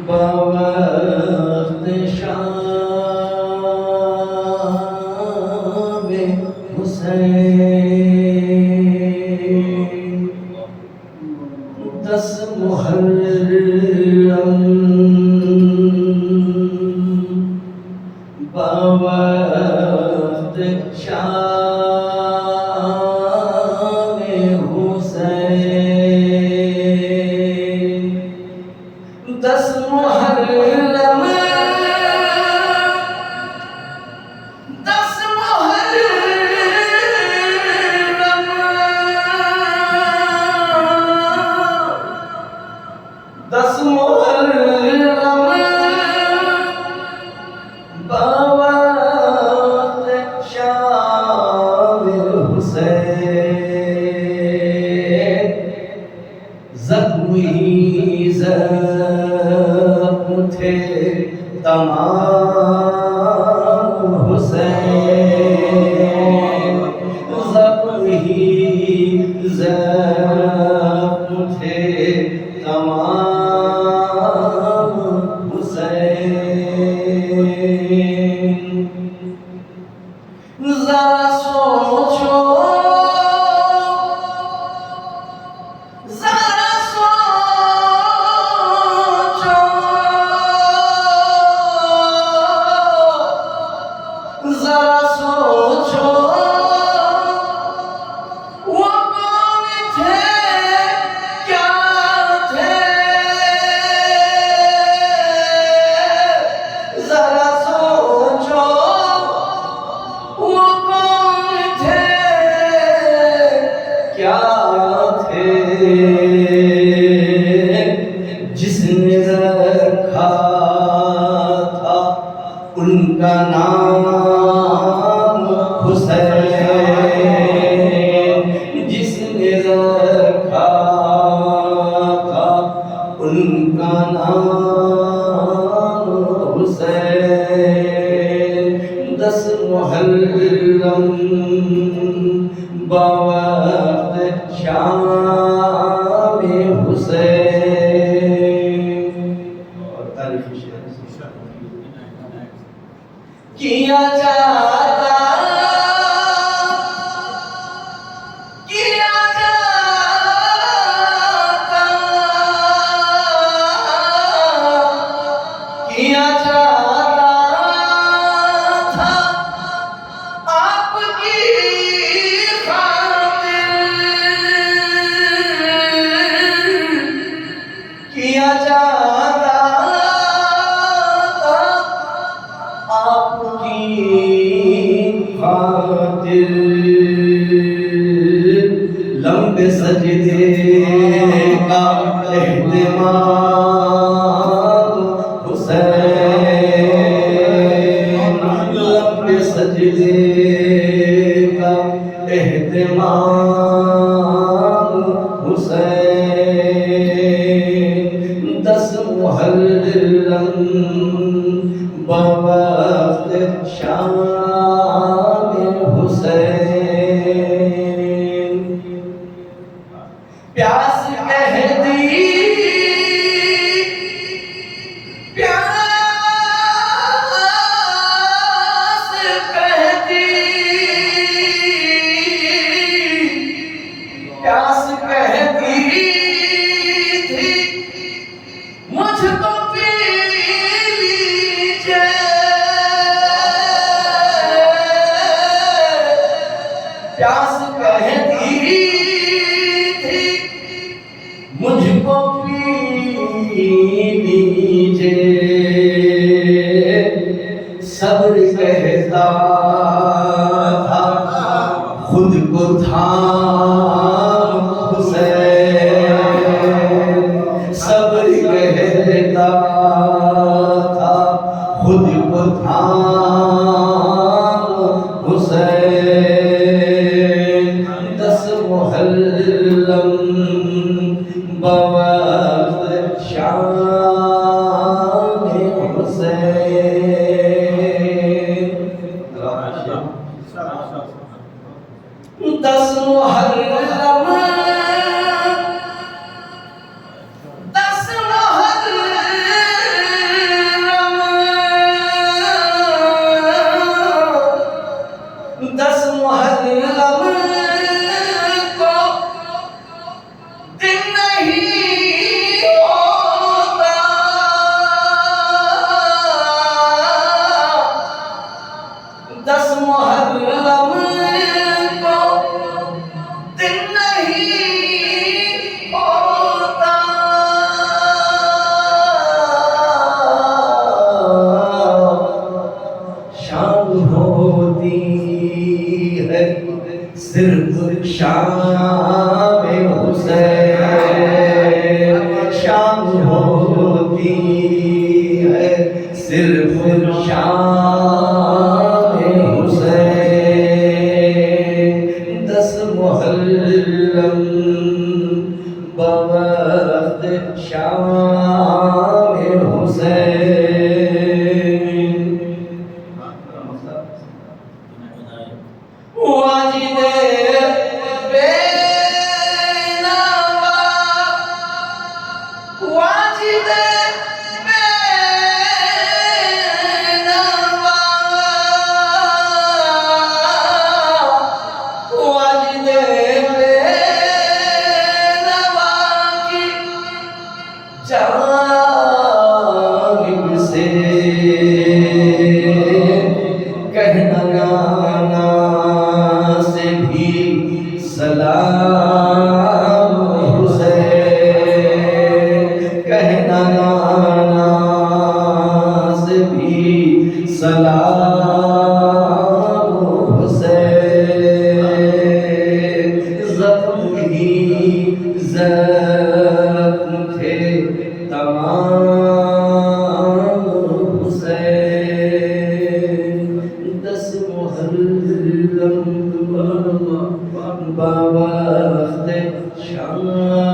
बवक्त शाम हुसैन 10 मुहर्रम बवक्त शाम हुसैन 10 मुहर्रम 10 मुहर्रम 10 मुहर्रम बवक्त शाम हुसैन ज़ख्मी ज़ख्म थे तमाम हुसैन ज़ख्मी ज़ख्म थे तमाम हुसैन ज़रा सोचो ज़रा सोचो ज़रा सोचो वो कौन थे क्या थे ज़रा सोचो वो कौन थे क्या थे जिसने रखा था उनका नाम हुसैन जिसने रखा था उनका नाम हुसैन 10 मुहर्रम बवक्त शाम हुसैन और तारीफ़ किया जाता किया जाता किया जाता था आपकी खातिर किया जाता था आपकी खातिर लंबे सजदे का एहतिमाम हुसैन लंबे सजदे का एहतिमाम हुसैन 10 मुहर्रम बवक्त शाम हुसैन प्यास कह दी प्यास कह दी प्यास कह दी थी मुझको पी लीजिए प्यास कह दी थी मुझको पी लीजिए सब्र कहता था खुद को थाम हुसैन सब्र कहता था खुद को थाम हुसैन 10 मुहर्रम बवक्त शाम हुसैन 10 मुहर्रम शाम हुसैन शाम होती है सिर्फ शाम हुसैन 10 मुहर्रम बवक्त शाम हुसैन वाजिदे बेनवा वाजिदे बेनवा वाजिदे बेनवा की जानिब से कहना गाना से भी सलाम हुसैन कहना गाना से भी सलाम हुसैन ज़ख्म ही ज़ख्म थे तमाम हुसैन 10 मुहर्रम बवक्त शाम